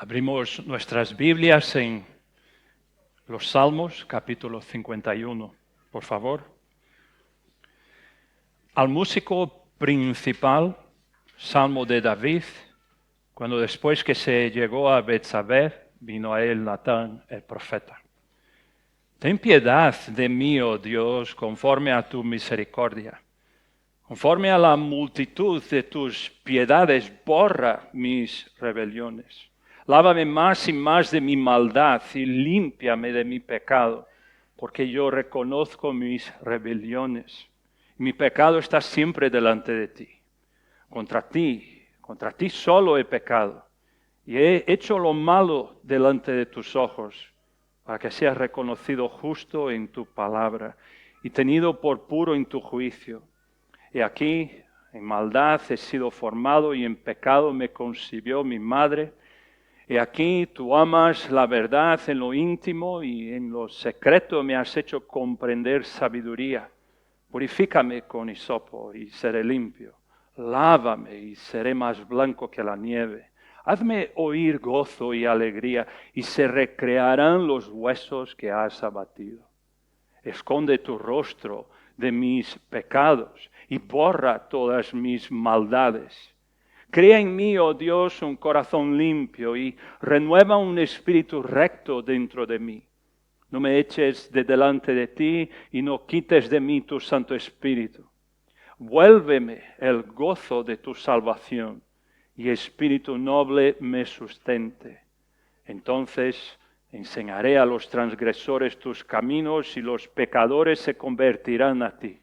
Abrimos nuestras Biblias en los Salmos, capítulo 51, por favor. Al músico principal, Salmo de David, cuando después que se llegó a Betsabé, vino a él Natán, el profeta. Ten piedad de mí, oh Dios, conforme a tu misericordia. Conforme a la multitud de tus piedades, borra mis rebeliones. Lávame más y más de mi maldad y límpiame de mi pecado, porque yo reconozco mis rebeliones. Mi pecado está siempre delante de ti. Contra ti solo he pecado y he hecho lo malo delante de tus ojos, para que seas reconocido justo en tu palabra y tenido por puro en tu juicio. Y aquí, en maldad he sido formado y en pecado me concibió mi madre. Y aquí tú amas la verdad en lo íntimo y en lo secreto me has hecho comprender sabiduría. Purifícame con hisopo y seré limpio. Lávame y seré más blanco que la nieve. Hazme oír gozo y alegría y se recrearán los huesos que has abatido. Esconde tu rostro de mis pecados y borra todas mis maldades. Crea en mí, oh Dios, un corazón limpio y renueva un espíritu recto dentro de mí. No me eches de delante de ti y no quites de mí tu Santo Espíritu. Vuélveme el gozo de tu salvación y espíritu noble me sustente. Entonces enseñaré a los transgresores tus caminos y los pecadores se convertirán a ti.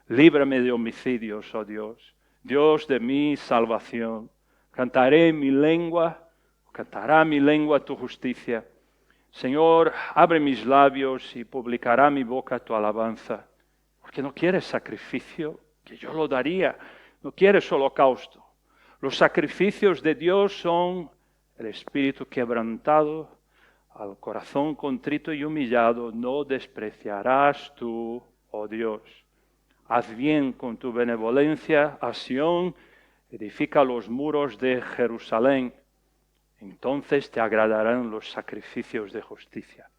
Líbrame de homicidios, oh Dios, Dios de mi salvación. Cantará mi lengua tu justicia. Señor, abre mis labios y publicará mi boca tu alabanza. Porque no quieres sacrificio, que yo lo daría. No quieres holocausto. Los sacrificios de Dios son el espíritu quebrantado, al corazón contrito y humillado no despreciarás tú, oh Dios. Haz bien con tu benevolencia a Sión, edifica los muros de Jerusalén. Entonces te agradarán los sacrificios de justicia,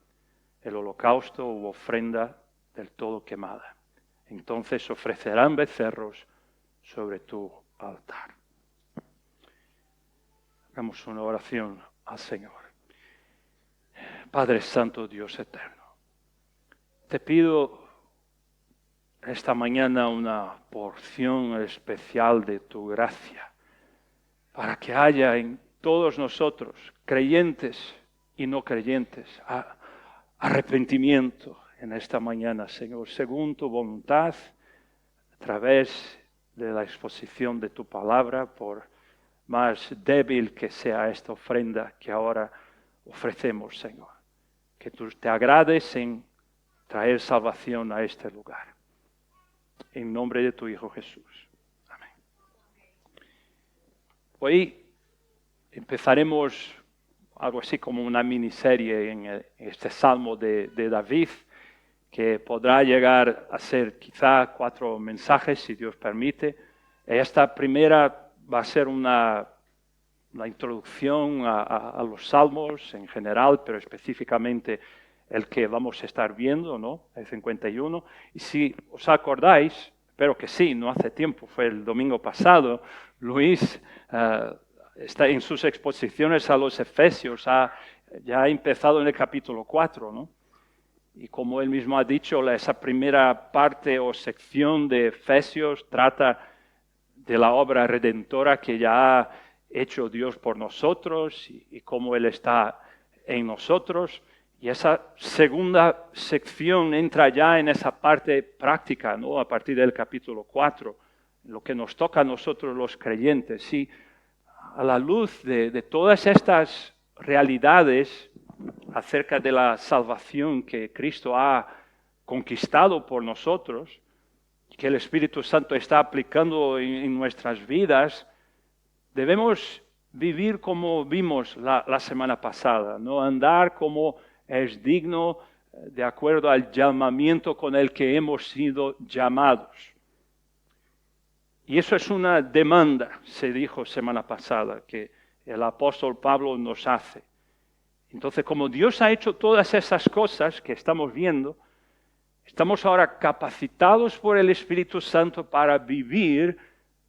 el holocausto u ofrenda del todo quemada. Entonces ofrecerán becerros sobre tu altar. Hagamos una oración al Señor. Padre Santo, Dios eterno, te pido esta mañana una porción especial de tu gracia, para que haya en todos nosotros, creyentes y no creyentes, arrepentimiento en esta mañana, Señor, según tu voluntad, a través de la exposición de tu palabra, por más débil que sea esta ofrenda que ahora ofrecemos, Señor. Que tú te agrades en traer salvación a este lugar. En nombre de tu Hijo Jesús. Amén. Hoy empezaremos algo así como una miniserie en este Salmo de David, que podrá llegar a ser quizá 4 mensajes, si Dios permite. Esta primera va a ser una introducción a los Salmos en general, pero específicamente el que vamos a estar viendo, ¿no? El 51. Y si os acordáis, espero que sí, no hace tiempo, fue el domingo pasado, Luis está en sus exposiciones a los Efesios, ya ha empezado en el capítulo 4, ¿no? Y como él mismo ha dicho, esa primera parte o sección de Efesios trata de la obra redentora que ya ha hecho Dios por nosotros y cómo Él está en nosotros. Y esa segunda sección entra ya en esa parte práctica, ¿no? A partir del capítulo 4, lo que nos toca a nosotros los creyentes. Y a la luz de todas estas realidades acerca de la salvación que Cristo ha conquistado por nosotros, que el Espíritu Santo está aplicando en nuestras vidas, debemos vivir como vimos la semana pasada, no andar como es digno de acuerdo al llamamiento con el que hemos sido llamados. Y eso es una demanda, se dijo semana pasada, que el apóstol Pablo nos hace. Entonces, como Dios ha hecho todas esas cosas que estamos viendo, estamos ahora capacitados por el Espíritu Santo para vivir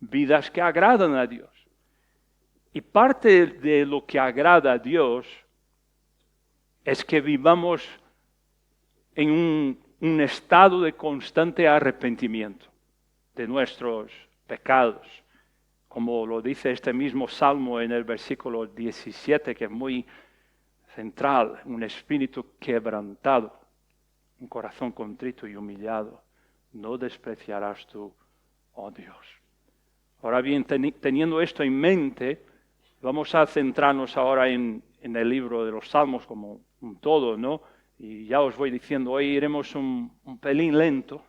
vidas que agradan a Dios. Y parte de lo que agrada a Dios es que vivamos en un estado de constante arrepentimiento de nuestros pecados. Como lo dice este mismo Salmo en el versículo 17, que es muy central, un espíritu quebrantado, un corazón contrito y humillado, no despreciarás tú, oh Dios. Ahora bien, teniendo esto en mente, vamos a centrarnos ahora en el libro de los Salmos como un todo, ¿no? Y ya os voy diciendo, hoy iremos un pelín lento,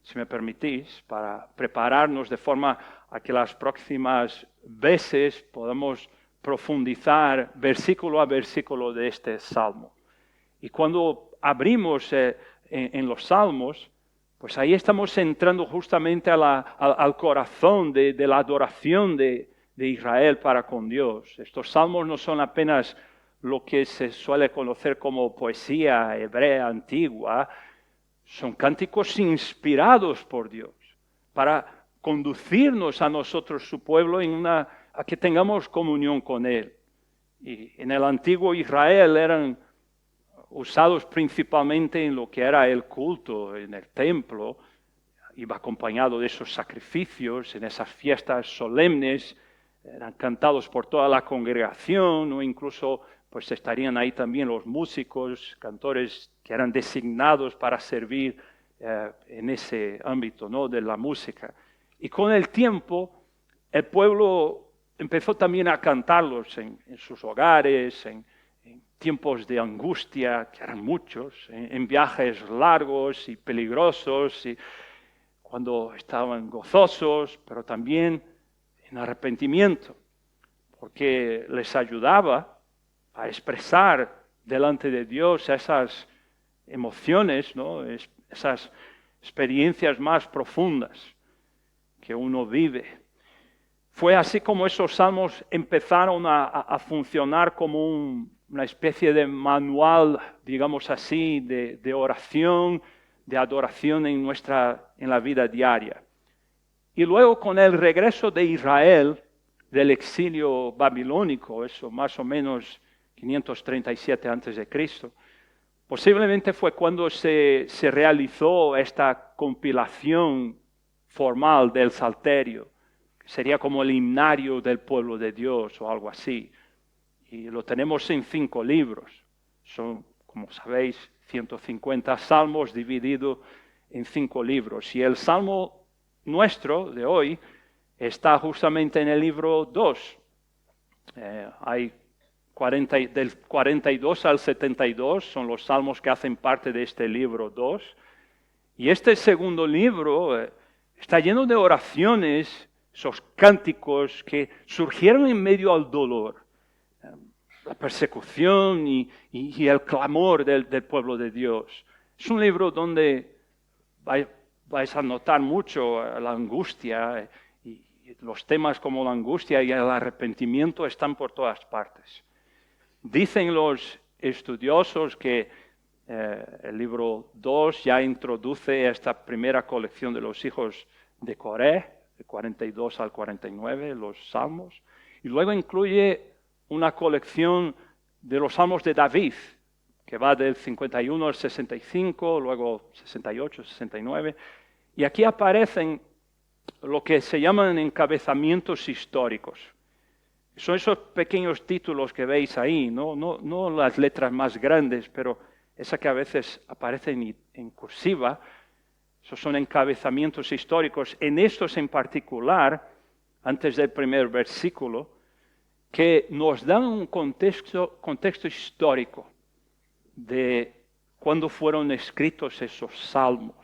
si me permitís, para prepararnos de forma a que las próximas veces podamos profundizar versículo a versículo de este Salmo. Y cuando abrimos en los Salmos, pues ahí estamos entrando justamente al corazón de la adoración de Israel para con Dios. Estos Salmos no son apenas lo que se suele conocer como poesía hebrea antigua, son cánticos inspirados por Dios para conducirnos a nosotros, su pueblo, a que tengamos comunión con Él. Y en el antiguo Israel eran usados principalmente en lo que era el culto en el templo, iba acompañado de esos sacrificios, en esas fiestas solemnes, eran cantados por toda la congregación, o incluso pues estarían ahí también los músicos, cantores que eran designados para servir en ese ámbito, ¿no?, de la música. Y con el tiempo, el pueblo empezó también a cantarlos en sus hogares, en tiempos de angustia, que eran muchos, en viajes largos y peligrosos, y cuando estaban gozosos, pero también en arrepentimiento, porque les ayudaba a expresar delante de Dios esas emociones, ¿no?, esas experiencias más profundas que uno vive. Fue así como esos salmos empezaron a funcionar como una especie de manual, digamos así, de oración, de adoración en la vida diaria. Y luego con el regreso de Israel del exilio babilónico, eso más o menos 537 a.C., posiblemente fue cuando se realizó esta compilación formal del Salterio. Sería como el himnario del pueblo de Dios o algo así. Y lo tenemos en 5 libros. Son, como sabéis, 150 salmos divididos en 5 libros. Y el salmo nuestro de hoy está justamente en el libro 2. Hay del 42 al 72 son los salmos que hacen parte de este libro 2. Y este segundo libro está lleno de oraciones, esos cánticos que surgieron en medio al dolor, la persecución y el clamor del pueblo de Dios. Es un libro donde vais a notar mucho la angustia, y los temas como la angustia y el arrepentimiento están por todas partes. Dicen los estudiosos que el libro 2 ya introduce esta primera colección de los hijos de Coré, de 42 al 49, los salmos, y luego incluye una colección de los salmos de David, que va del 51 al 65, luego 68, 69, y aquí aparecen lo que se llaman encabezamientos históricos. Son esos pequeños títulos que veis ahí, no las letras más grandes, pero esas que a veces aparecen en cursiva. Esos son encabezamientos históricos. En estos en particular, antes del primer versículo, que nos dan un contexto histórico de cuándo fueron escritos esos salmos.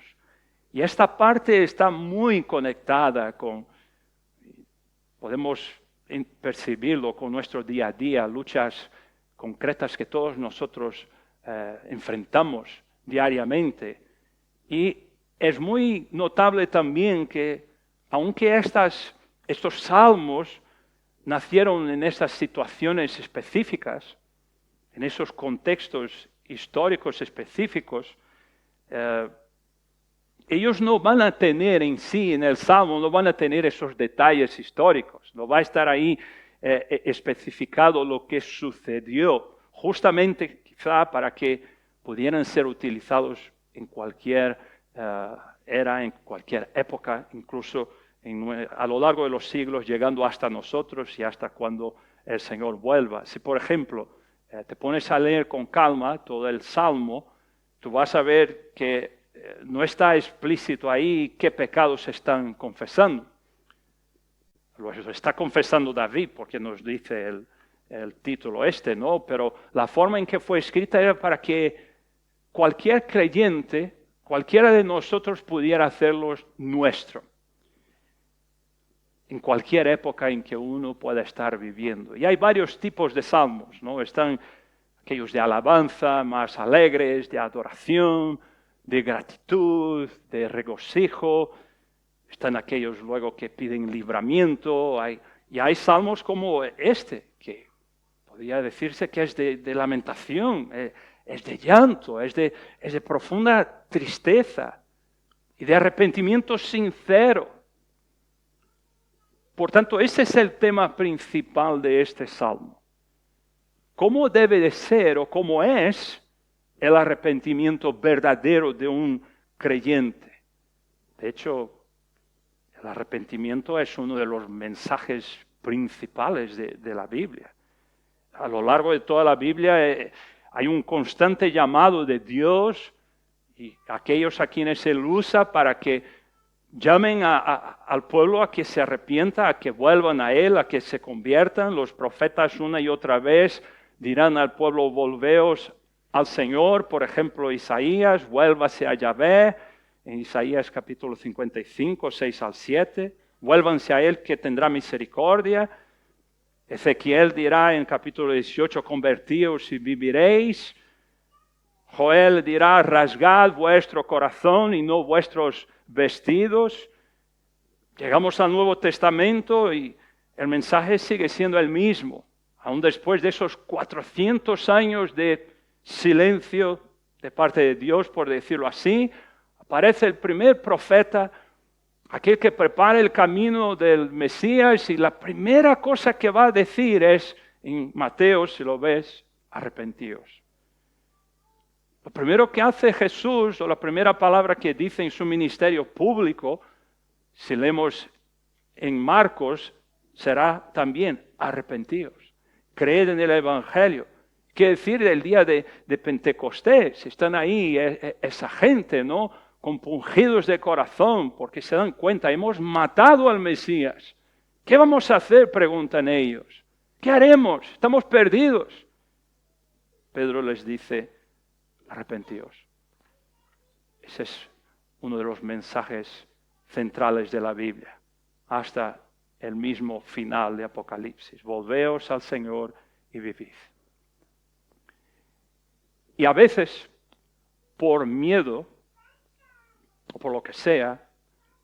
Y esta parte está muy conectada podemos percibirlo con nuestro día a día, luchas concretas que todos nosotros enfrentamos diariamente. Y es muy notable también que, aunque estos salmos nacieron en esas situaciones específicas, en esos contextos históricos específicos, ellos no van a tener en sí, en el Salmo, no van a tener esos detalles históricos, no va a estar ahí especificado lo que sucedió, justamente quizá para que pudieran ser utilizados en cualquier era, en cualquier época, incluso a lo largo de los siglos, llegando hasta nosotros y hasta cuando el Señor vuelva. Si, por ejemplo, te pones a leer con calma todo el Salmo, tú vas a ver que no está explícito ahí qué pecados están confesando. Lo está confesando David, porque nos dice el título ¿no? Pero la forma en que fue escrita era para que cualquier creyente, cualquiera de nosotros pudiera hacerlo nuestro, en cualquier época en que uno pueda estar viviendo. Y hay varios tipos de salmos, ¿no? Están aquellos de alabanza, más alegres, de adoración, de gratitud, de regocijo. Están aquellos luego que piden libramiento. Y hay salmos como este, que podría decirse que es de lamentación, es de llanto, es de profunda tristeza y de arrepentimiento sincero. Por tanto, ese es el tema principal de este salmo. ¿Cómo debe de ser o cómo es el arrepentimiento verdadero de un creyente? De hecho, el arrepentimiento es uno de los mensajes principales de la Biblia. A lo largo de toda la Biblia hay un constante llamado de Dios y aquellos a quienes Él usa para que llamen al pueblo a que se arrepienta, a que vuelvan a Él, a que se conviertan. Los profetas una y otra vez dirán al pueblo, volveos al Señor. Por ejemplo, Isaías, vuélvase a Yahvé, en Isaías capítulo 55, 6 al 7. Vuélvanse a Él que tendrá misericordia. Ezequiel dirá en capítulo 18, convertíos y viviréis. Joel dirá, rasgad vuestro corazón y no vuestros vestidos. Llegamos al Nuevo Testamento y el mensaje sigue siendo el mismo. Aún después de esos 400 años de silencio de parte de Dios, por decirlo así, aparece el primer profeta, aquel que prepara el camino del Mesías, y la primera cosa que va a decir es, en Mateo, si lo ves, arrepentíos. Lo primero que hace Jesús, o la primera palabra que dice en su ministerio público, si leemos en Marcos, será también arrepentíos. Creed en el Evangelio. Quiere decir el día de Pentecostés, están ahí esa gente, ¿no? Compungidos de corazón, porque se dan cuenta, hemos matado al Mesías. ¿Qué vamos a hacer?, preguntan ellos. ¿Qué haremos? Estamos perdidos. Pedro les dice, arrepentíos. Ese es uno de los mensajes centrales de la Biblia, hasta el mismo final de Apocalipsis. Volveos al Señor y vivid. Y a veces, por miedo, o por lo que sea,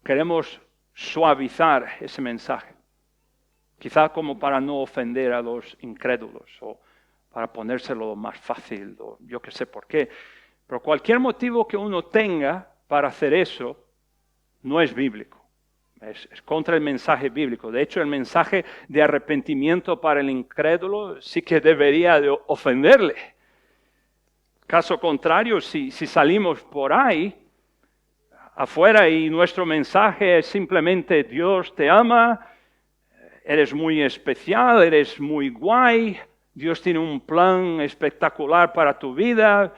queremos suavizar ese mensaje. Quizá como para no ofender a los incrédulos, o para ponérselo más fácil, o yo que sé por qué. Pero cualquier motivo que uno tenga para hacer eso, no es bíblico. Es contra el mensaje bíblico. De hecho, el mensaje de arrepentimiento para el incrédulo sí que debería de ofenderle. Caso contrario, si salimos por ahí, afuera, y nuestro mensaje es simplemente Dios te ama, eres muy especial, eres muy guay, Dios tiene un plan espectacular para tu vida,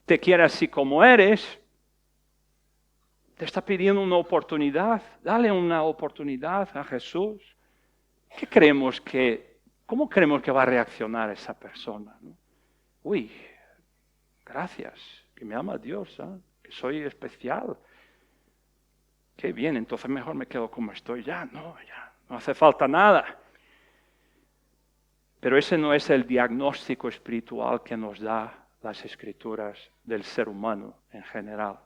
te quiere así como eres, te está pidiendo una oportunidad, dale una oportunidad a Jesús. ¿Cómo creemos que va a reaccionar esa persona? ¿No? Uy, gracias, que me ama Dios, que soy especial. Qué bien, entonces mejor me quedo como estoy. Ya no hace falta nada. Pero ese no es el diagnóstico espiritual que nos da las Escrituras del ser humano en general.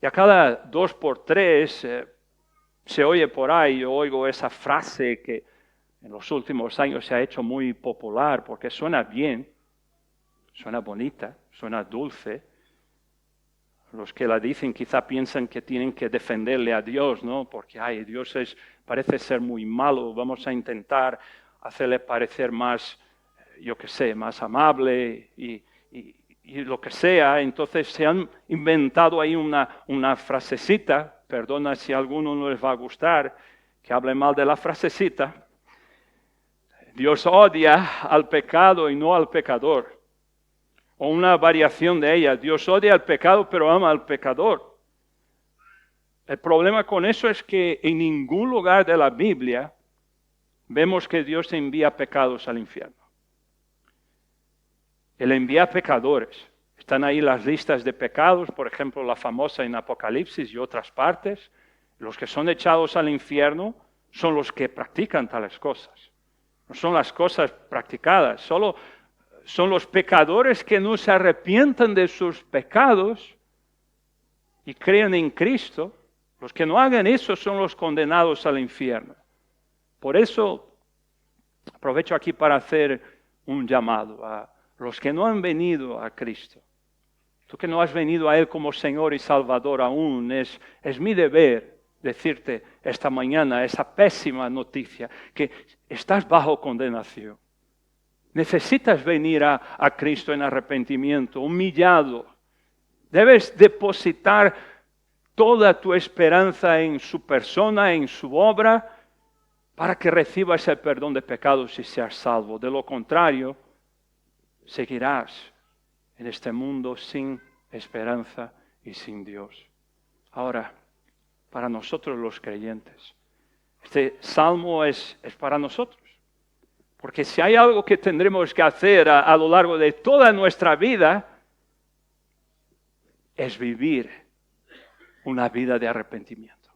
Y a cada 2 por 3 se oye por ahí, yo oigo esa frase que en los últimos años se ha hecho muy popular porque suena bien, suena bonita, suena dulce. Los que la dicen quizá piensan que tienen que defenderle a Dios, ¿no? Porque, Dios parece ser muy malo, vamos a intentar hacerle parecer más, más amable y lo que sea. Entonces se han inventado ahí una frasecita, perdona si a alguno no les va a gustar, que hable mal de la frasecita. Dios odia al pecado y no al pecador. O una variación de ella, Dios odia al pecado pero ama al pecador. El problema con eso es que en ningún lugar de la Biblia vemos que Dios envía pecados al infierno. Él envía pecadores. Están ahí las listas de pecados, por ejemplo, la famosa en Apocalipsis y otras partes. Los que son echados al infierno son los que practican tales cosas. No son las cosas practicadas, solo son los pecadores que no se arrepientan de sus pecados y creen en Cristo. Los que no hagan eso son los condenados al infierno. Por eso aprovecho aquí para hacer un llamado a los que no han venido a Cristo. Tú que no has venido a Él como Señor y Salvador aún, es mi deber decirte esta mañana esa pésima noticia, que estás bajo condenación. Necesitas venir a Cristo en arrepentimiento, humillado. Debes depositar toda tu esperanza en su persona, en su obra, para que recibas el perdón de pecados y seas salvo. De lo contrario, seguirás en este mundo sin esperanza y sin Dios. Ahora, para nosotros los creyentes, este salmo es para nosotros. Porque si hay algo que tendremos que hacer a lo largo de toda nuestra vida, es vivir una vida de arrepentimiento.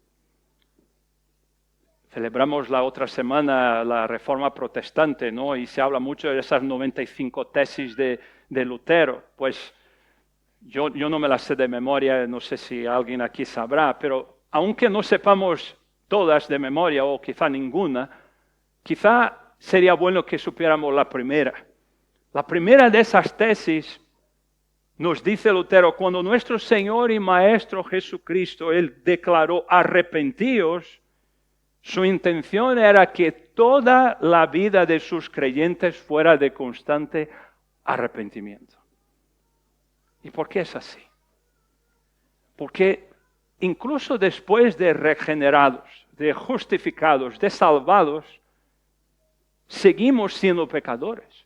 Celebramos la otra semana la Reforma Protestante, ¿no? Y se habla mucho de esas 95 tesis de Lutero. Pues yo no me las sé de memoria, no sé si alguien aquí sabrá, pero aunque no sepamos todas de memoria o quizá ninguna, quizá sería bueno que supiéramos la primera. La primera de esas tesis nos dice Lutero, cuando nuestro Señor y Maestro Jesucristo, Él declaró arrepentíos, su intención era que toda la vida de sus creyentes fuera de constante arrepentimiento. ¿Y por qué es así? Porque incluso después de regenerados, de justificados, de salvados, seguimos siendo pecadores.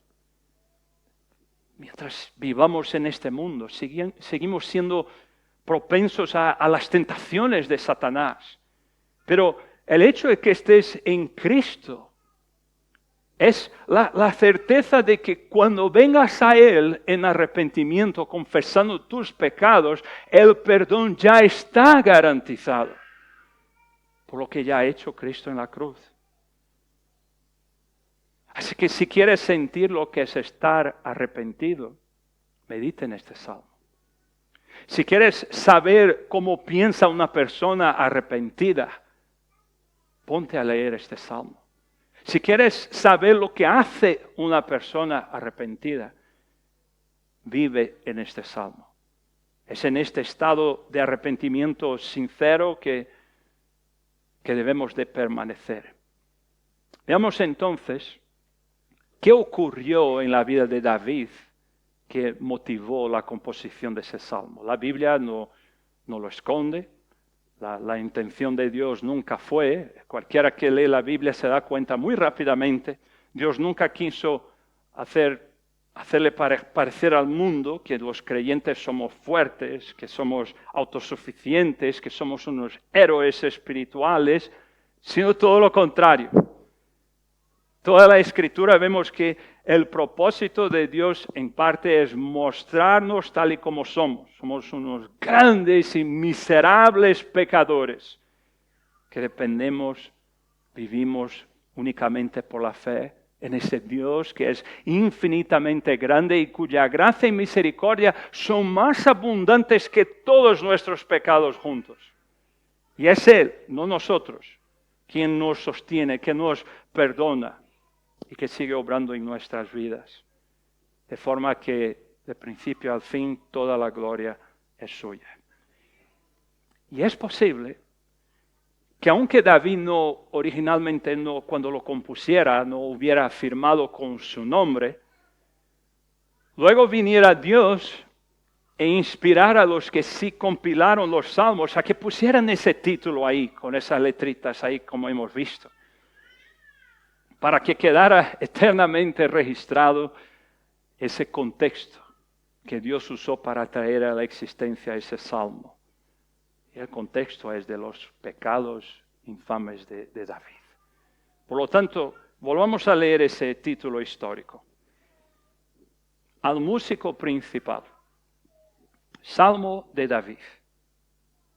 Mientras vivamos en este mundo, seguimos siendo propensos a las tentaciones de Satanás. Pero el hecho de que estés en Cristo es la certeza de que cuando vengas a Él en arrepentimiento, confesando tus pecados, el perdón ya está garantizado por lo que ya ha hecho Cristo en la cruz. Así que si quieres sentir lo que es estar arrepentido, medita en este salmo. Si quieres saber cómo piensa una persona arrepentida, ponte a leer este salmo. Si quieres saber lo que hace una persona arrepentida, vive en este salmo. Es en este estado de arrepentimiento sincero que debemos de permanecer. Veamos entonces qué ocurrió en la vida de David que motivó la composición de ese salmo. La Biblia no lo esconde. La intención de Dios nunca fue, cualquiera que lee la Biblia se da cuenta muy rápidamente, Dios nunca quiso hacerle parecer al mundo que los creyentes somos fuertes, que somos autosuficientes, que somos unos héroes espirituales, sino todo lo contrario. Toda la Escritura vemos que el propósito de Dios en parte es mostrarnos tal y como somos. Somos unos grandes y miserables pecadores que dependemos, vivimos únicamente por la fe en ese Dios que es infinitamente grande y cuya gracia y misericordia son más abundantes que todos nuestros pecados juntos. Y es Él, no nosotros, quien nos sostiene, que nos perdona. y que sigue obrando en nuestras vidas. De forma que de principio al fin toda la gloria es suya. Y es posible que aunque David originalmente cuando lo compusiera, no hubiera firmado con su nombre, luego viniera Dios e inspirar a los que sí compilaron los salmos a que pusieran ese título ahí, con esas letritas ahí como hemos visto, para que quedara eternamente registrado ese contexto que Dios usó para traer a la existencia ese salmo. Y el contexto es de los pecados infames de David. Por lo tanto, volvamos a leer ese título histórico. Al músico principal. Salmo de David.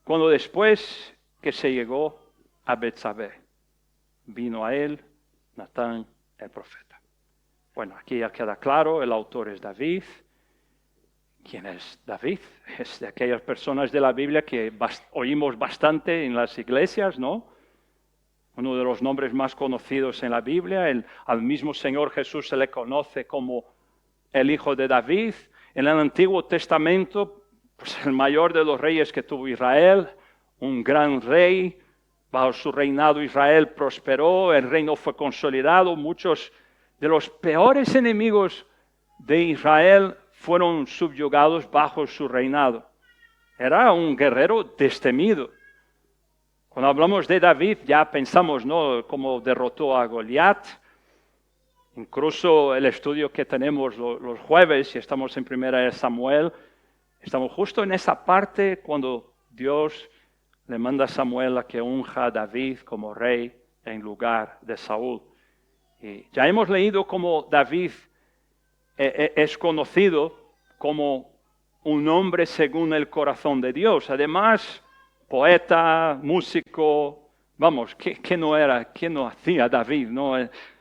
Cuando después que se llegó a Betsabé, vino a él Natán el profeta. Bueno, aquí ya queda claro, el autor es David. ¿Quién es David? Es de aquellas personas de la Biblia que oímos bastante en las iglesias, ¿no? Uno de los nombres más conocidos en la Biblia. Al mismo Señor Jesús se le conoce como el hijo de David. En el Antiguo Testamento, pues el mayor de los reyes que tuvo Israel, un gran rey. Bajo su reinado Israel prosperó, el reino fue consolidado. Muchos de los peores enemigos de Israel fueron subyugados bajo su reinado. Era un guerrero destemido. Cuando hablamos de David ya pensamos, ¿no?, cómo derrotó a Goliat. Incluso el estudio que tenemos los jueves, y estamos en 1 Samuel, estamos justo en esa parte cuando Dios le manda a Samuel a que unja a David como rey en lugar de Saúl. Y ya hemos leído cómo David es conocido como un hombre según el corazón de Dios. Además, poeta, músico, vamos, ¿qué no hacía David? ¿No?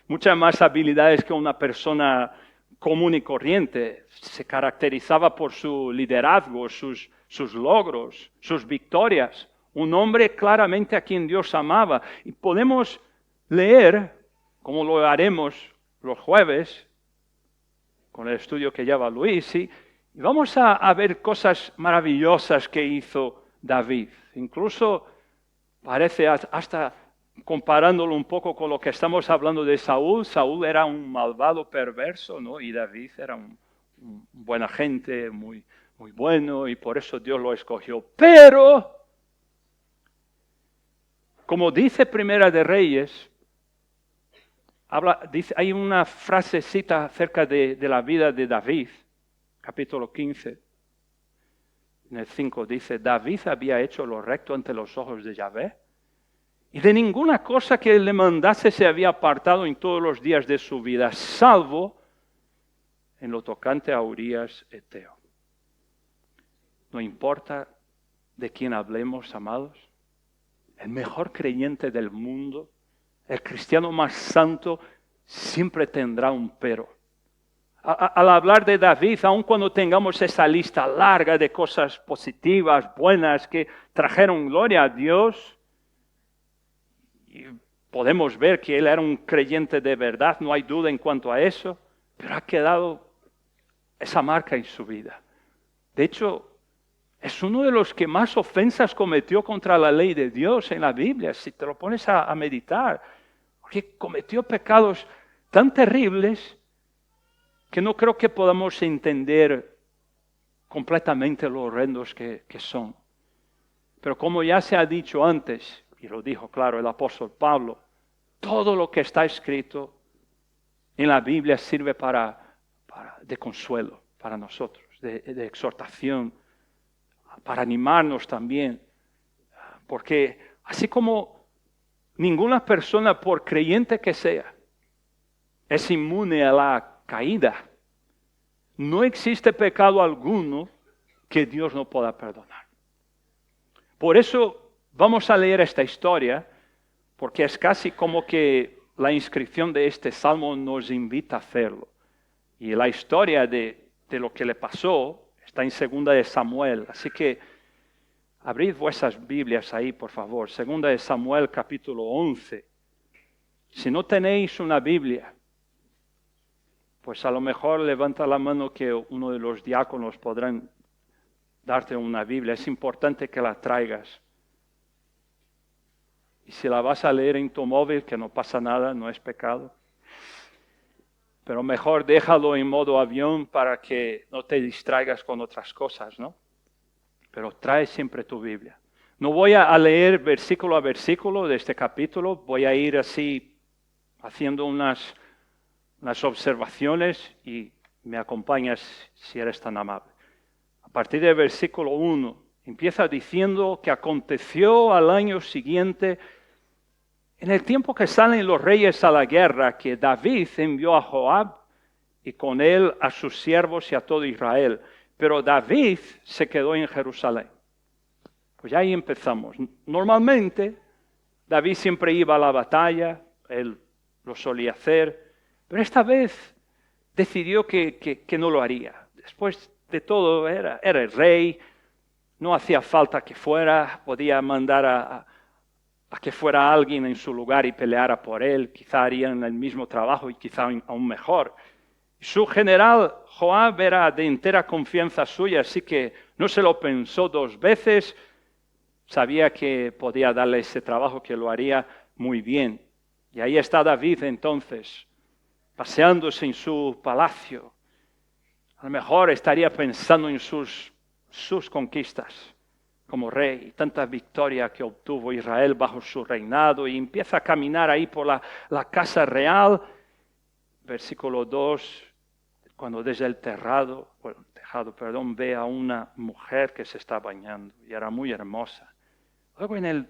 Muchas más habilidades que una persona común y corriente. Se caracterizaba por su liderazgo, sus logros, sus victorias. Un hombre claramente a quien Dios amaba. Y podemos leer, como lo haremos los jueves, con el estudio que lleva Luis, y vamos a ver cosas maravillosas que hizo David. Incluso parece hasta comparándolo un poco con lo que estamos hablando de Saúl. Saúl era un malvado perverso, ¿no? Y David era un buena gente, muy, muy bueno, y por eso Dios lo escogió. Pero, como dice Primera de Reyes, hay una frasecita acerca de la vida de David, capítulo 15, en el 5 dice: David había hecho lo recto ante los ojos de Yahvé, y de ninguna cosa que le mandase se había apartado en todos los días de su vida, salvo en lo tocante a Urías Eteo. No importa de quién hablemos, amados, el mejor creyente del mundo, el cristiano más santo, siempre tendrá un pero. Al hablar de David, aun cuando tengamos esa lista larga de cosas positivas, buenas, que trajeron gloria a Dios, y podemos ver que él era un creyente de verdad, no hay duda en cuanto a eso, pero ha quedado esa marca en su vida. De hecho, es uno de los que más ofensas cometió contra la ley de Dios en la Biblia, si te lo pones a meditar. Porque cometió pecados tan terribles que no creo que podamos entender completamente lo horrendos que son. Pero como ya se ha dicho antes, y lo dijo claro el apóstol Pablo, todo lo que está escrito en la Biblia sirve de consuelo para nosotros, de exhortación, para animarnos también. Porque así como ninguna persona, por creyente que sea, es inmune a la caída, no existe pecado alguno que Dios no pueda perdonar. Por eso vamos a leer esta historia, porque es casi como que la inscripción de este salmo nos invita a hacerlo. Y la historia de lo que le pasó está en 2 de Samuel, así que abrid vuestras Biblias ahí, por favor. 2 de Samuel, capítulo 11. Si no tenéis una Biblia, pues a lo mejor levanta la mano que uno de los diáconos podrán darte una Biblia. Es importante que la traigas. Y si la vas a leer en tu móvil, que no pasa nada, no es pecado. Pero mejor déjalo en modo avión para que no te distraigas con otras cosas, ¿no? Pero trae siempre tu Biblia. No voy a leer versículo a versículo de este capítulo, voy a ir así haciendo unas observaciones y me acompañas si eres tan amable. A partir del versículo 1, empieza diciendo que aconteció al año siguiente, en el tiempo que salen los reyes a la guerra, que David envió a Joab y con él a sus siervos y a todo Israel. Pero David se quedó en Jerusalén. Pues ya ahí empezamos. Normalmente, David siempre iba a la batalla, él lo solía hacer, pero esta vez decidió que no lo haría. Después de todo, era el rey, no hacía falta que fuera, podía mandar a que fuera alguien en su lugar y peleara por él, quizá harían el mismo trabajo y quizá aún mejor. Su general Joab era de entera confianza suya, así que no se lo pensó dos veces, sabía que podía darle ese trabajo, que lo haría muy bien. Y ahí está David entonces, paseándose en su palacio. A lo mejor estaría pensando en sus conquistas como rey, tanta victoria que obtuvo Israel bajo su reinado, y empieza a caminar ahí por la casa real. Versículo 2, cuando desde el tejado, ve a una mujer que se está bañando, y era muy hermosa. Luego en el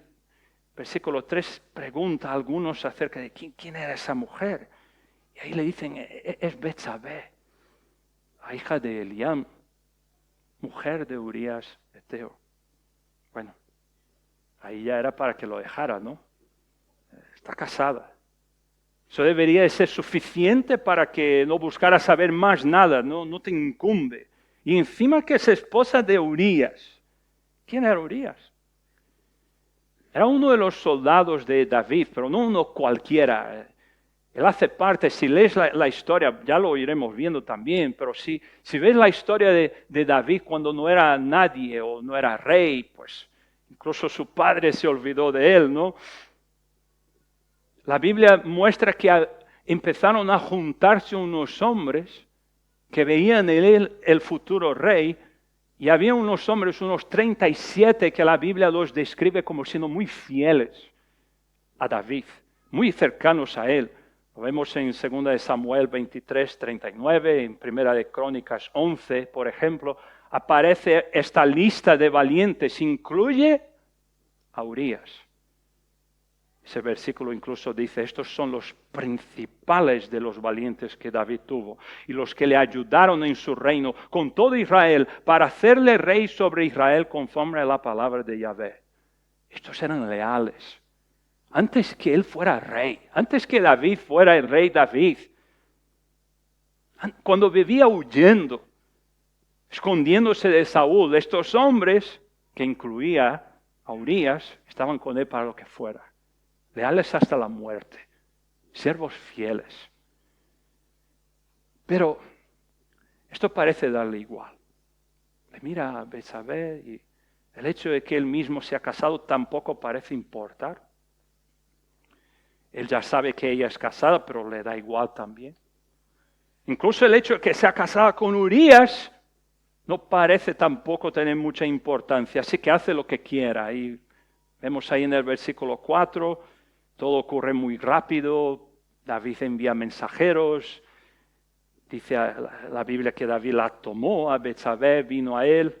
versículo 3 pregunta a algunos acerca de quién era esa mujer. Y ahí le dicen, es Betsabé, la hija de Eliam, mujer de Urías Eteo. Bueno, ahí ya era para que lo dejara, ¿no? Está casada. Eso debería de ser suficiente para que no buscara saber más nada, no te incumbe. Y encima que es esposa de Urías. ¿Quién era Urías? Era uno de los soldados de David, pero no uno cualquiera. Él hace parte, si lees la historia, ya lo iremos viendo también, pero si ves la historia de David cuando no era nadie o no era rey, pues incluso su padre se olvidó de él, ¿no? La Biblia muestra que empezaron a juntarse unos hombres que veían en él el futuro rey, y había unos hombres, unos 37, que la Biblia los describe como siendo muy fieles a David, muy cercanos a él. Lo vemos en 2 de Samuel 23, 39, en 1 de Crónicas 11, por ejemplo, aparece esta lista de valientes, incluye a Urías. Ese versículo incluso dice, estos son los principales de los valientes que David tuvo y los que le ayudaron en su reino con todo Israel para hacerle rey sobre Israel conforme a la palabra de Yahvé. Estos eran leales. Antes que él fuera rey, antes que David fuera el rey David, cuando vivía huyendo, escondiéndose de Saúl, estos hombres, que incluía a Urías, estaban con él para lo que fuera. Leales hasta la muerte, siervos fieles. Pero esto parece darle igual. Le mira a Betsabé y el hecho de que él mismo se ha casado tampoco parece importar. Él ya sabe que ella es casada, pero le da igual también. Incluso el hecho de que sea casada con Urías no parece tampoco tener mucha importancia, así que hace lo que quiera. Y vemos ahí en el versículo 4, todo ocurre muy rápido, David envía mensajeros, dice la Biblia que David la tomó a Betsabé, vino a él,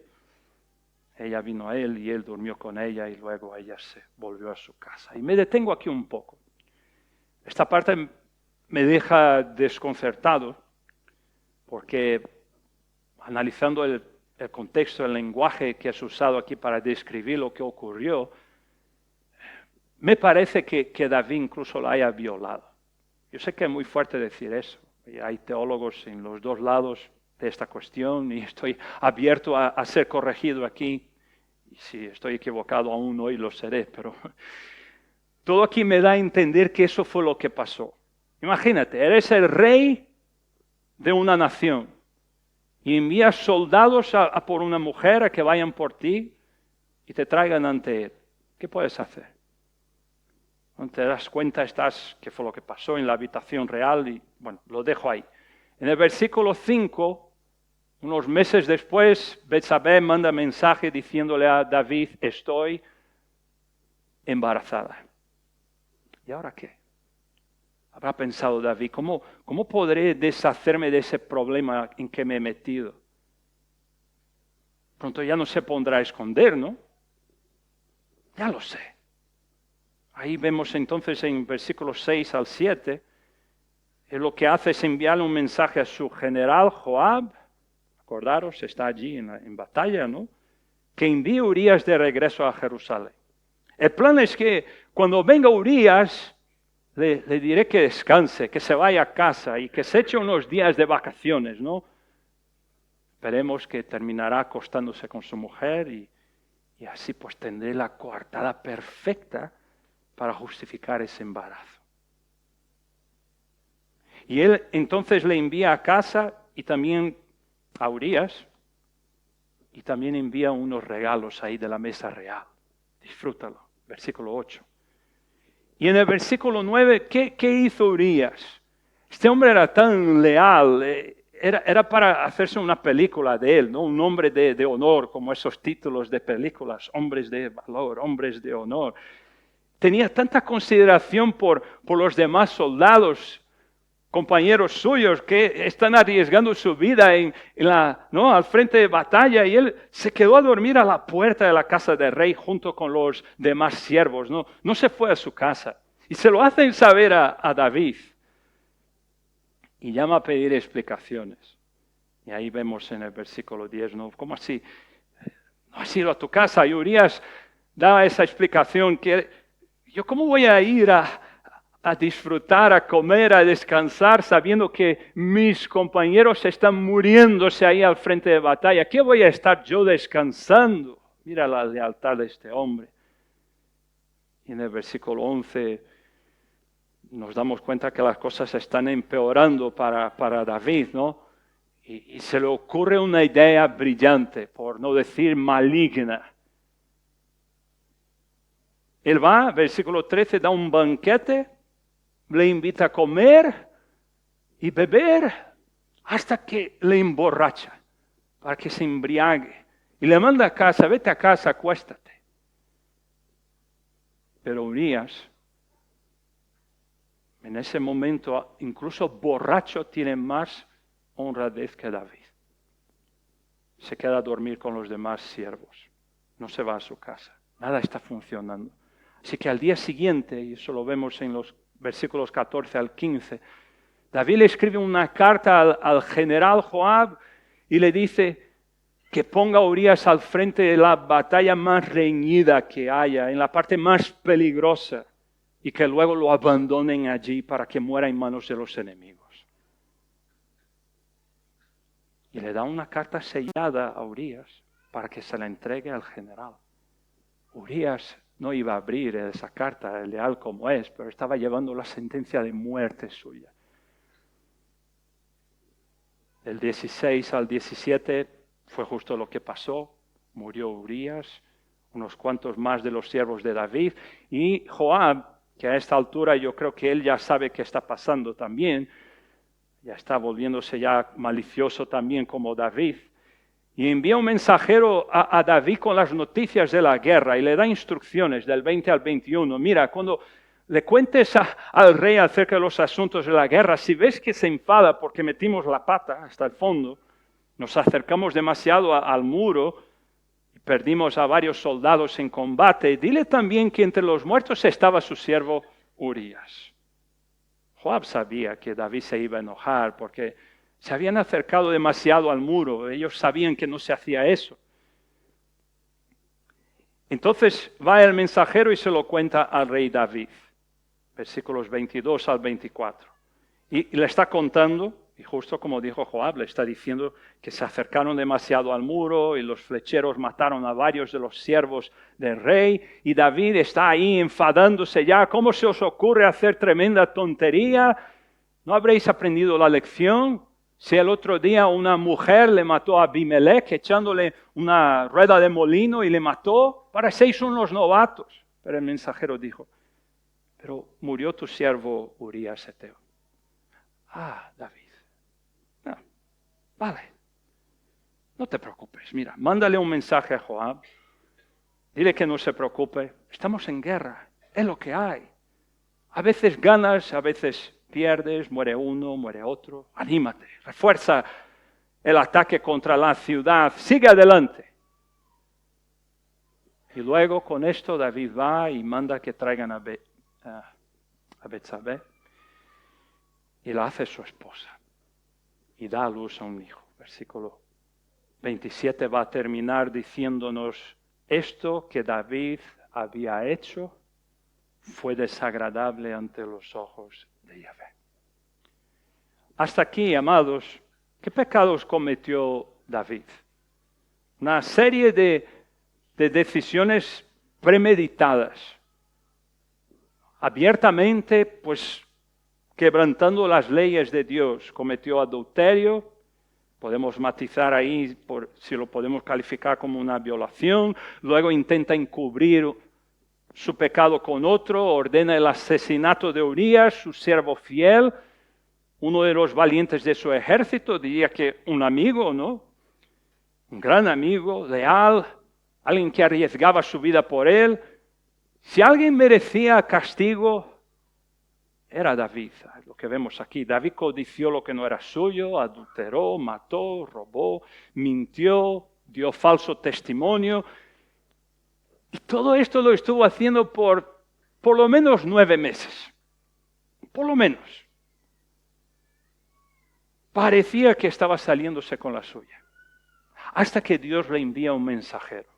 ella vino a él y él durmió con ella y luego ella se volvió a su casa. Y me detengo aquí un poco. Esta parte me deja desconcertado porque analizando el contexto, el lenguaje que has usado aquí para describir lo que ocurrió, me parece que David incluso la haya violado. Yo sé que es muy fuerte decir eso. Y hay teólogos en los dos lados de esta cuestión y estoy abierto a ser corregido aquí. Y si estoy equivocado aún hoy lo seré, pero todo aquí me da a entender que eso fue lo que pasó. Imagínate, eres el rey de una nación y envías soldados a por una mujer a que vayan por ti y te traigan ante él, ¿qué puedes hacer? No te das cuenta, qué fue lo que pasó en la habitación real y bueno, lo dejo ahí. En el versículo 5, unos meses después, Betsabé manda mensaje diciéndole a David, estoy embarazada. ¿Y ahora qué? Habrá pensado David, ¿cómo podré deshacerme de ese problema en que me he metido? Pronto ya no se pondrá a esconder, ¿no? Ya lo sé. Ahí vemos entonces en versículos 6 al 7, él lo que hace es enviarle un mensaje a su general Joab, acordaros, está allí en batalla, ¿no? Que envíe Urías de regreso a Jerusalén. El plan es que cuando venga Urías, le diré que descanse, que se vaya a casa y que se eche unos días de vacaciones, ¿no? Esperemos que terminará acostándose con su mujer y así pues tendré la coartada perfecta para justificar ese embarazo. Y él entonces le envía a casa y también a Urías y también envía unos regalos ahí de la mesa real. Disfrútalo, versículo 8. Y en el versículo 9, ¿qué hizo Urías? Este hombre era tan leal, era para hacerse una película de él, ¿no? Un hombre de honor, como esos títulos de películas, hombres de valor, hombres de honor. Tenía tanta consideración por los demás soldados, compañeros suyos que están arriesgando su vida ¿no? al frente de batalla, y él se quedó a dormir a la puerta de la casa del rey junto con los demás siervos, no se fue a su casa. Y se lo hacen saber a David y llama a pedir explicaciones. Y ahí vemos en el versículo 10, ¿no? ¿Cómo así? ¿No has ido a tu casa? Y Urías da esa explicación que yo cómo voy a ir a disfrutar, a comer, a descansar, sabiendo que mis compañeros están muriéndose ahí al frente de batalla. ¿Qué voy a estar yo descansando? Mira la lealtad de este hombre. Y en el versículo 11 nos damos cuenta que las cosas están empeorando para David, ¿no? Y se le ocurre una idea brillante, por no decir maligna. Él va, versículo 13, da un banquete, le invita a comer y beber hasta que le emborracha, para que se embriague. Y le manda a casa, vete a casa, acuéstate. Pero Urías, en ese momento, incluso borracho, tiene más honradez que David. Se queda a dormir con los demás siervos. No se va a su casa. Nada está funcionando. Así que al día siguiente, y eso lo vemos en los versículos 14 al 15, David le escribe una carta al general Joab y le dice que ponga a Urías al frente de la batalla más reñida que haya, en la parte más peligrosa, y que luego lo abandonen allí para que muera en manos de los enemigos. Y le da una carta sellada a Urías para que se la entregue al general. Urías no iba a abrir esa carta, leal como es, pero estaba llevando la sentencia de muerte suya. Del 16 al 17 fue justo lo que pasó. Murió Urías, unos cuantos más de los siervos de David, y Joab, que a esta altura yo creo que él ya sabe qué está pasando también, ya está volviéndose ya malicioso también como David, y envía un mensajero a David con las noticias de la guerra y le da instrucciones del 20 al 21. Mira, cuando le cuentes al rey acerca de los asuntos de la guerra, si ves que se enfada porque metimos la pata hasta el fondo, nos acercamos demasiado al muro y perdimos a varios soldados en combate, dile también que entre los muertos estaba su siervo Urías. Joab sabía que David se iba a enojar porque se habían acercado demasiado al muro. Ellos sabían que no se hacía eso. Entonces va el mensajero y se lo cuenta al rey David. Versículos 22 al 24. Y le está contando, y justo como dijo Joab, le está diciendo que se acercaron demasiado al muro y los flecheros mataron a varios de los siervos del rey. Y David está ahí enfadándose ya. ¿Cómo se os ocurre hacer tremenda tontería? ¿No habréis aprendido la lección? Si el otro día una mujer le mató a Abimelech echándole una rueda de molino y le mató, parecéis unos novatos. Pero el mensajero dijo, pero murió tu siervo Urías Eteo. Ah, David. No, vale. No te preocupes. Mira, mándale un mensaje a Joab. Dile que no se preocupe. Estamos en guerra. Es lo que hay. A veces ganas, a veces pierdes, muere uno, muere otro. Anímate, refuerza el ataque contra la ciudad. Sigue adelante. Y luego con esto David va y manda que traigan a Betsabé y la hace su esposa. Y da a luz a un hijo. Versículo 27 va a terminar diciéndonos, esto que David había hecho fue desagradable ante los ojos de Yahvé. Hasta aquí, amados, ¿qué pecados cometió David? Una serie de decisiones premeditadas, abiertamente, pues, quebrantando las leyes de Dios. Cometió adulterio, podemos matizar ahí si lo podemos calificar como una violación, luego intenta encubrir su pecado con otro, ordena el asesinato de Urías, su siervo fiel, uno de los valientes de su ejército, diría que un amigo, ¿no? Un gran amigo, leal, alguien que arriesgaba su vida por él. Si alguien merecía castigo, era David, lo que vemos aquí. David codició lo que no era suyo, adulteró, mató, robó, mintió, dio falso testimonio. Y todo esto lo estuvo haciendo por lo menos 9 meses. Por lo menos. Parecía que estaba saliéndose con la suya. Hasta que Dios le envía un mensajero.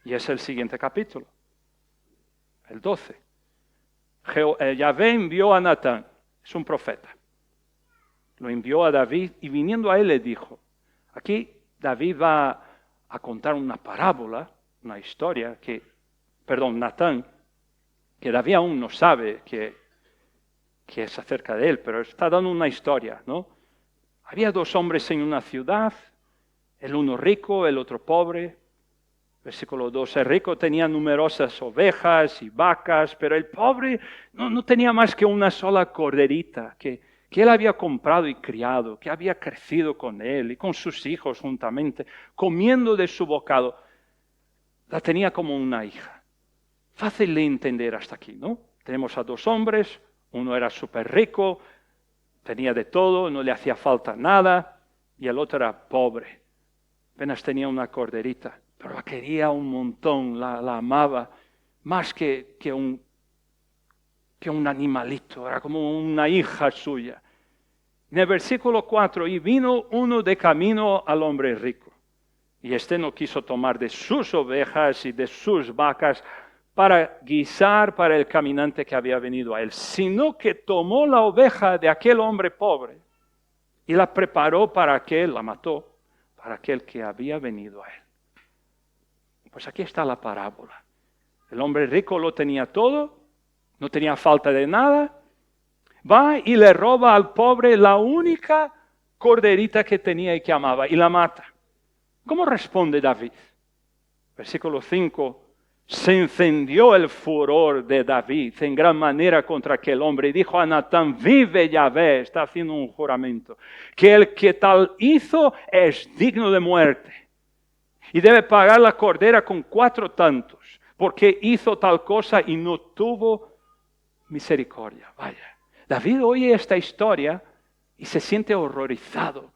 Y es el siguiente capítulo. El 12. Yahvé envió a Natán, es un profeta. Lo envió a David y viniendo a él le dijo, aquí David va a contar una parábola, una historia Natán, que David aún no sabe que es acerca de él, pero está dando una historia, ¿no? Había 2 hombres en una ciudad, el uno rico, el otro pobre. Versículo 2, el rico tenía numerosas ovejas y vacas, pero el pobre no tenía más que una sola corderita que él había comprado y criado, que había crecido con él y con sus hijos juntamente, comiendo de su bocado. La tenía como una hija. Fácil de entender hasta aquí, ¿no? Tenemos a 2 hombres, uno era súper rico, tenía de todo, no le hacía falta nada, y el otro era pobre, apenas tenía una corderita. Pero la quería un montón, la amaba, más que un animalito, era como una hija suya. En el versículo 4, y vino uno de camino al hombre rico, y éste no quiso tomar de sus ovejas y de sus vacas para guisar para el caminante que había venido a él, sino que tomó la oveja de aquel hombre pobre y la preparó la mató, para aquel que había venido a él. Pues aquí está la parábola. El hombre rico lo tenía todo, no tenía falta de nada. Va y le roba al pobre la única corderita que tenía y que amaba y la mata. ¿Cómo responde David? Versículo 5. Se encendió el furor de David en gran manera contra aquel hombre y dijo a Natán, vive Yahvé, está haciendo un juramento, que el que tal hizo es digno de muerte. Y debe pagar la cordera con 4 tantos, porque hizo tal cosa y no tuvo misericordia. Vaya, David oye esta historia y se siente horrorizado.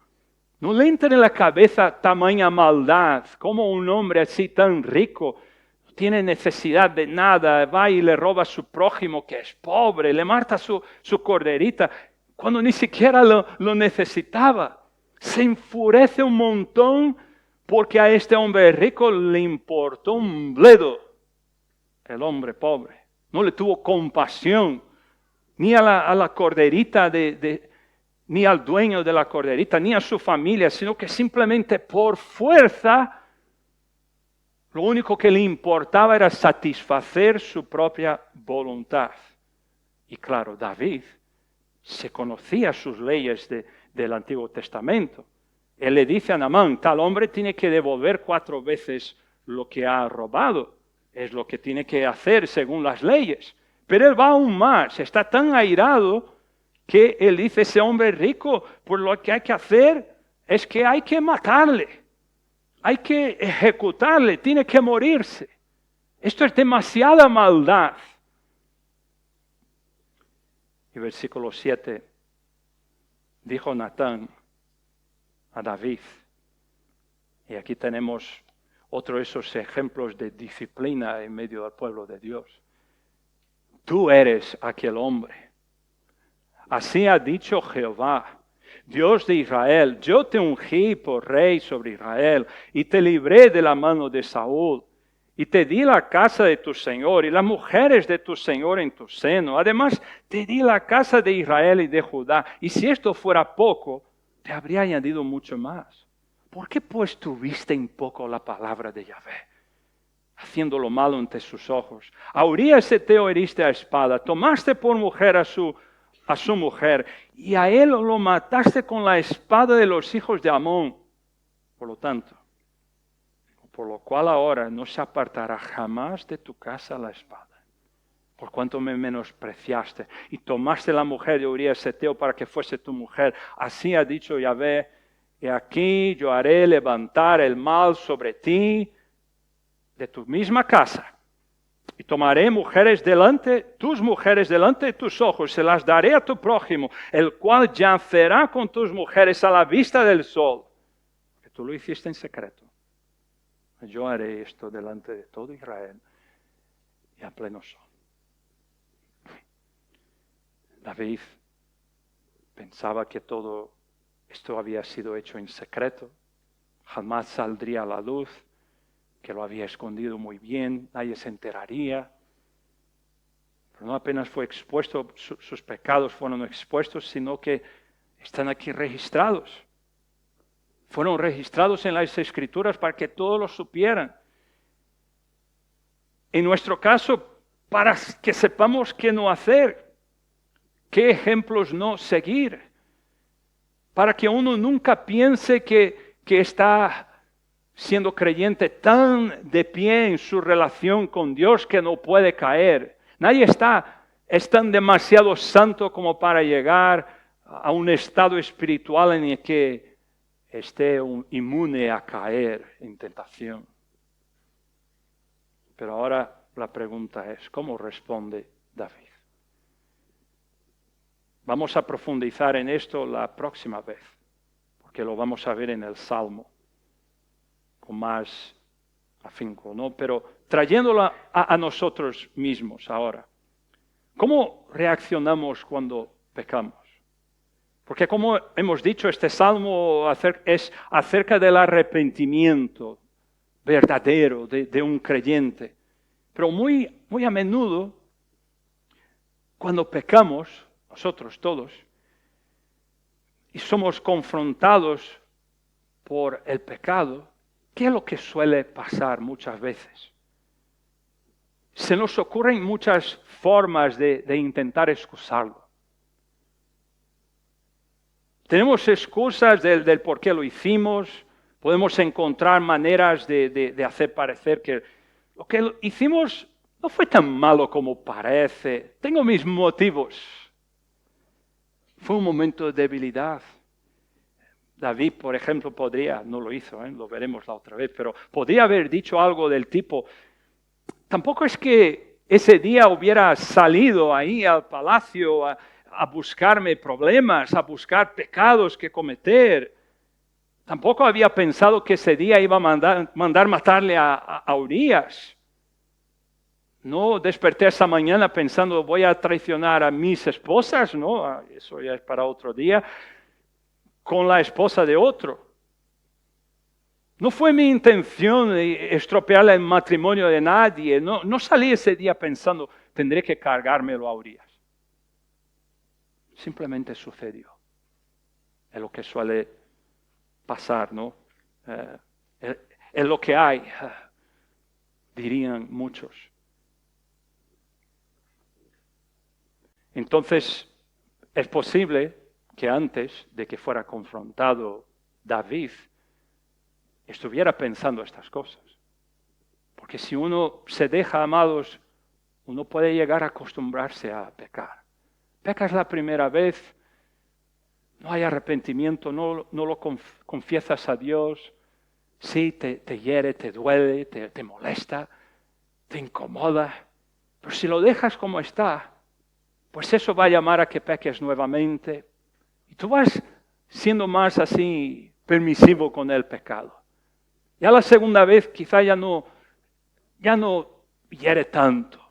No le entra en la cabeza tamaña maldad, como un hombre así tan rico, no tiene necesidad de nada, va y le roba a su prójimo que es pobre, le mata su corderita, cuando ni siquiera lo necesitaba. Se enfurece un montón, porque a este hombre rico le importó un bledo el hombre pobre. No le tuvo compasión ni a la corderita, ni al dueño de la corderita, ni a su familia, sino que simplemente por fuerza, lo único que le importaba era satisfacer su propia voluntad. Y claro, David se conocía sus leyes del Antiguo Testamento. Él le dice a Naamán, tal hombre tiene que devolver 4 veces lo que ha robado. Es lo que tiene que hacer según las leyes. Pero él va aún más, está tan airado que él dice, ese hombre rico, pues lo que hay que hacer es que hay que matarle. Hay que ejecutarle, tiene que morirse. Esto es demasiada maldad. Y versículo 7, dijo Natán a David, y aquí tenemos otro de esos ejemplos de disciplina en medio del pueblo de Dios. Tú eres aquel hombre. Así ha dicho Jehová, Dios de Israel, yo te ungí por rey sobre Israel y te libré de la mano de Saúl. Y te di la casa de tu Señor y las mujeres de tu Señor en tu seno. Además, te di la casa de Israel y de Judá. Y si esto fuera poco, te habría añadido mucho más. ¿Por qué pues tuviste en poco la palabra de Yahvé, haciendo lo malo ante sus ojos? A Urías heteo heriste a espada, tomaste por mujer a su mujer, y a él lo mataste con la espada de los hijos de Amón. Por lo tanto, por lo cual ahora no se apartará jamás de tu casa la espada, por cuanto me menospreciaste y tomaste la mujer de Urías heteo para que fuese tu mujer. Así ha dicho Yahvé, y aquí yo haré levantar el mal sobre ti de tu misma casa, y tomaré tus mujeres delante de tus ojos, se las daré a tu prójimo, el cual yacerá con tus mujeres a la vista del sol, que tú lo hiciste en secreto. Yo haré esto delante de todo Israel y a pleno sol. David pensaba que todo esto había sido hecho en secreto, jamás saldría a la luz, que lo había escondido muy bien, nadie se enteraría. Pero no apenas fue expuesto, sus pecados fueron expuestos, sino que están aquí registrados. Fueron registrados en las Escrituras para que todos lo supieran. En nuestro caso, para que sepamos qué no hacer, qué ejemplos no seguir, para que uno nunca piense que está siendo creyente tan de pie en su relación con Dios que no puede caer. Nadie es tan demasiado santo como para llegar a un estado espiritual en el que esté inmune a caer en tentación. Pero ahora la pregunta es, ¿cómo responde David? Vamos a profundizar en esto la próxima vez, porque lo vamos a ver en el Salmo con más afinco, ¿no? Pero trayéndola a nosotros mismos ahora. ¿Cómo reaccionamos cuando pecamos? Porque como hemos dicho, este salmo es acerca del arrepentimiento verdadero de un creyente. Pero muy, muy a menudo, cuando pecamos, nosotros todos, y somos confrontados por el pecado, ¿qué es lo que suele pasar muchas veces? Se nos ocurren muchas formas de intentar excusarlo. Tenemos excusas del por qué lo hicimos, podemos encontrar maneras de hacer parecer que lo que hicimos no fue tan malo como parece, tengo mis motivos. Fue un momento de debilidad. David, por ejemplo, no lo hizo, lo veremos la otra vez, pero podría haber dicho algo del tipo, tampoco es que ese día hubiera salido ahí al palacio a buscarme problemas, a buscar pecados que cometer. Tampoco había pensado que ese día iba a mandar matarle a Urías. No desperté esa mañana pensando voy a traicionar a mis esposas, no, eso ya es para otro día, con la esposa de otro. No fue mi intención estropear el matrimonio de nadie, no salí ese día pensando tendré que cargármelo a Urías. Simplemente sucedió. Es lo que suele pasar, ¿no? Es lo que hay, dirían muchos. Entonces, Es posible que antes de que fuera confrontado David, estuviera pensando estas cosas. Porque si uno se deja, amados, uno puede llegar a acostumbrarse a pecar. Pecas la primera vez, no hay arrepentimiento, no lo confiesas a Dios. Sí, te hiere, te duele, te molesta, te incomoda. Pero si lo dejas como está, pues eso va a llamar a que peques nuevamente. Y tú vas siendo más así permisivo con el pecado. Ya la segunda vez quizá ya no hiere tanto.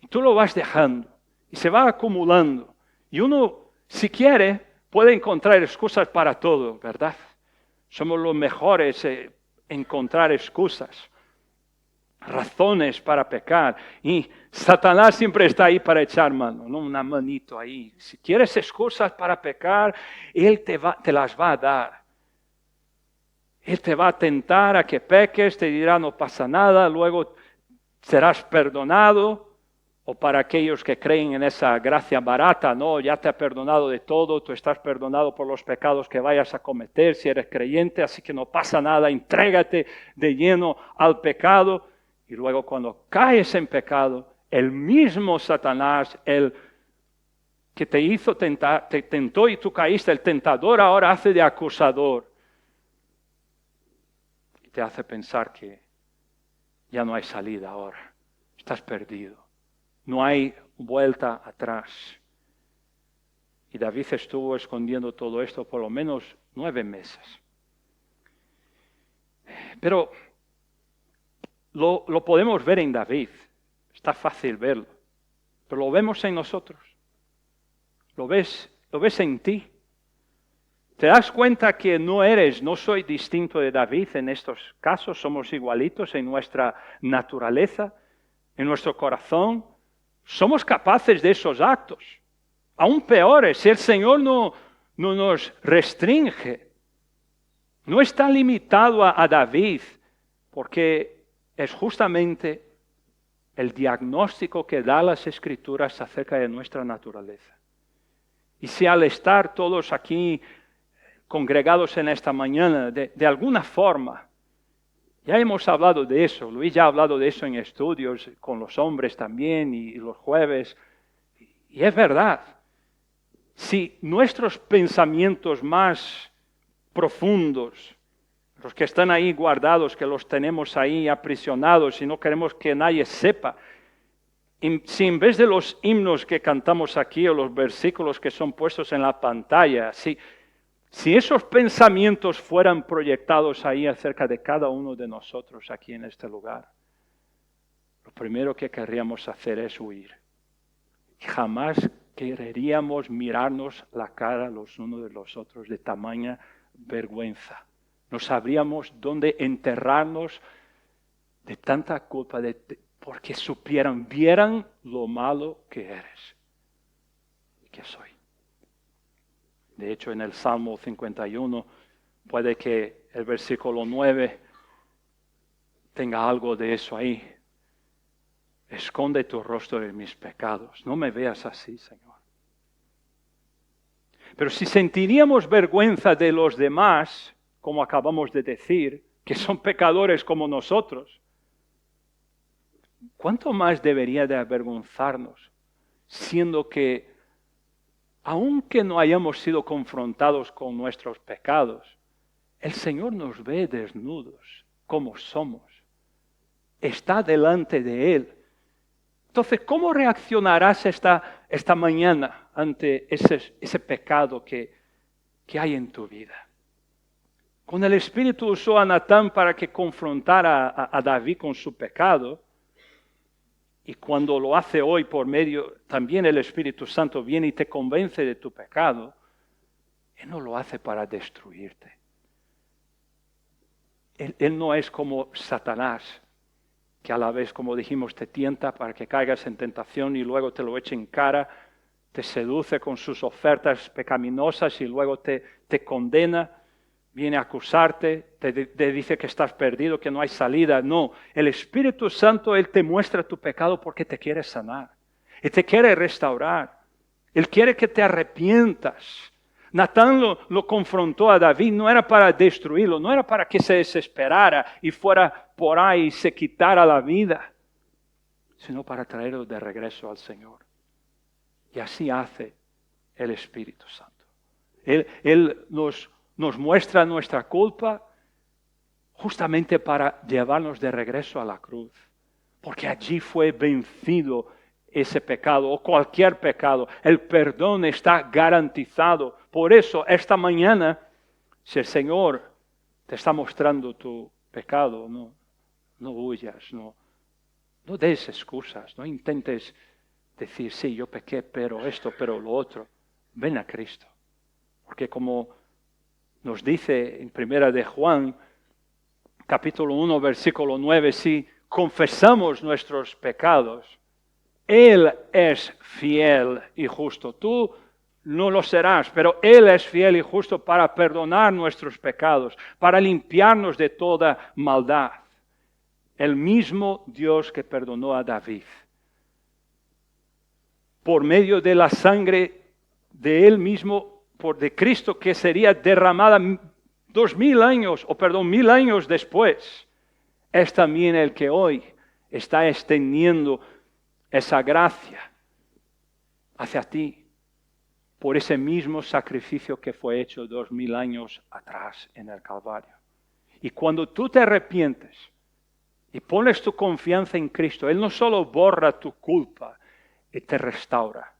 Y tú lo vas dejando. Y se va acumulando. Y uno, si quiere, puede encontrar excusas para todo, ¿verdad? Somos los mejores en encontrar excusas, razones para pecar. Y Satanás siempre está ahí para echar mano, ¿no? Una manito ahí. Si quieres excusas para pecar, Él te las va a dar. Él te va a tentar a que peques, te dirá no pasa nada, luego serás perdonado. O para aquellos que creen en esa gracia barata, no, ya te ha perdonado de todo, tú estás perdonado por los pecados que vayas a cometer si eres creyente, así que no pasa nada, entrégate de lleno al pecado. Y luego cuando caes en pecado, el mismo Satanás, el que te hizo tentar, te tentó y tú caíste, el tentador ahora hace de acusador. Y te hace pensar que ya no hay salida ahora, estás perdido. No hay vuelta atrás. Y David estuvo escondiendo todo esto por lo menos 9 meses. Pero lo podemos ver en David. Está fácil verlo. Pero lo vemos en nosotros. Lo ves en ti. ¿Te das cuenta que no soy distinto de David en estos casos? Somos igualitos en nuestra naturaleza, en nuestro corazón. Somos capaces de esos actos. Aún peores, si el Señor no nos restringe, no está limitado a David, porque es justamente el diagnóstico que da las Escrituras acerca de nuestra naturaleza. Y si al estar todos aquí congregados en esta mañana, de alguna forma, ya hemos hablado de eso, Luis ya ha hablado de eso en estudios con los hombres también y los jueves. Y es verdad, si nuestros pensamientos más profundos, los que están ahí guardados, que los tenemos ahí aprisionados y no queremos que nadie sepa, si en vez de los himnos que cantamos aquí o los versículos que son puestos en la pantalla, si esos pensamientos fueran proyectados ahí acerca de cada uno de nosotros aquí en este lugar, lo primero que querríamos hacer es huir. Jamás querríamos mirarnos la cara los unos de los otros de tamaña vergüenza. No sabríamos dónde enterrarnos de tanta culpa, porque vieran lo malo que eres y que soy. De hecho, en el Salmo 51, puede que el versículo 9 tenga algo de eso ahí. Esconde tu rostro de mis pecados. No me veas así, Señor. Pero si sentiríamos vergüenza de los demás, como acabamos de decir, que son pecadores como nosotros, ¿cuánto más debería de avergonzarnos, siendo que aunque no hayamos sido confrontados con nuestros pecados, el Señor nos ve desnudos, como somos. Está delante de Él. Entonces, ¿cómo reaccionarás esta mañana ante ese pecado que hay en tu vida? Cuando el Espíritu usó a Natán para que confrontara a David con su pecado, y cuando lo hace hoy por medio, también el Espíritu Santo viene y te convence de tu pecado, Él no lo hace para destruirte. Él no es como Satanás, que a la vez, como dijimos, te tienta para que caigas en tentación y luego te lo eche en cara, te seduce con sus ofertas pecaminosas y luego te condena. Viene a acusarte, te dice que estás perdido, que no hay salida. No, el Espíritu Santo, Él te muestra tu pecado porque te quiere sanar. Y te quiere restaurar. Él quiere que te arrepientas. Natán lo confrontó a David, no era para destruirlo, no era para que se desesperara y fuera por ahí y se quitara la vida, sino para traerlo de regreso al Señor. Y así hace el Espíritu Santo. Él nos muestra nuestra culpa justamente para llevarnos de regreso a la cruz, porque allí fue vencido ese pecado o cualquier pecado. El perdón está garantizado. Por eso, esta mañana, si el Señor te está mostrando tu pecado, no huyas, no des excusas, no intentes decir, sí, yo pequé, pero esto, pero lo otro. Ven a Cristo. Porque como nos dice en Primera de Juan, capítulo 1, versículo 9, si confesamos nuestros pecados, Él es fiel y justo. Tú no lo serás, pero Él es fiel y justo para perdonar nuestros pecados, para limpiarnos de toda maldad. El mismo Dios que perdonó a David, por medio de la sangre de Él mismo, de Cristo, que sería derramada 1000 años después, es también el que hoy está extendiendo esa gracia hacia ti por ese mismo sacrificio que fue hecho 2000 años atrás en el Calvario. Y cuando tú te arrepientes y pones tu confianza en Cristo, Él no solo borra tu culpa y te restaura,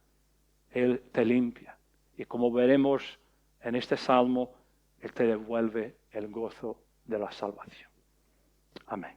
Él te limpia. Y como veremos en este salmo, Él te devuelve el gozo de la salvación. Amén.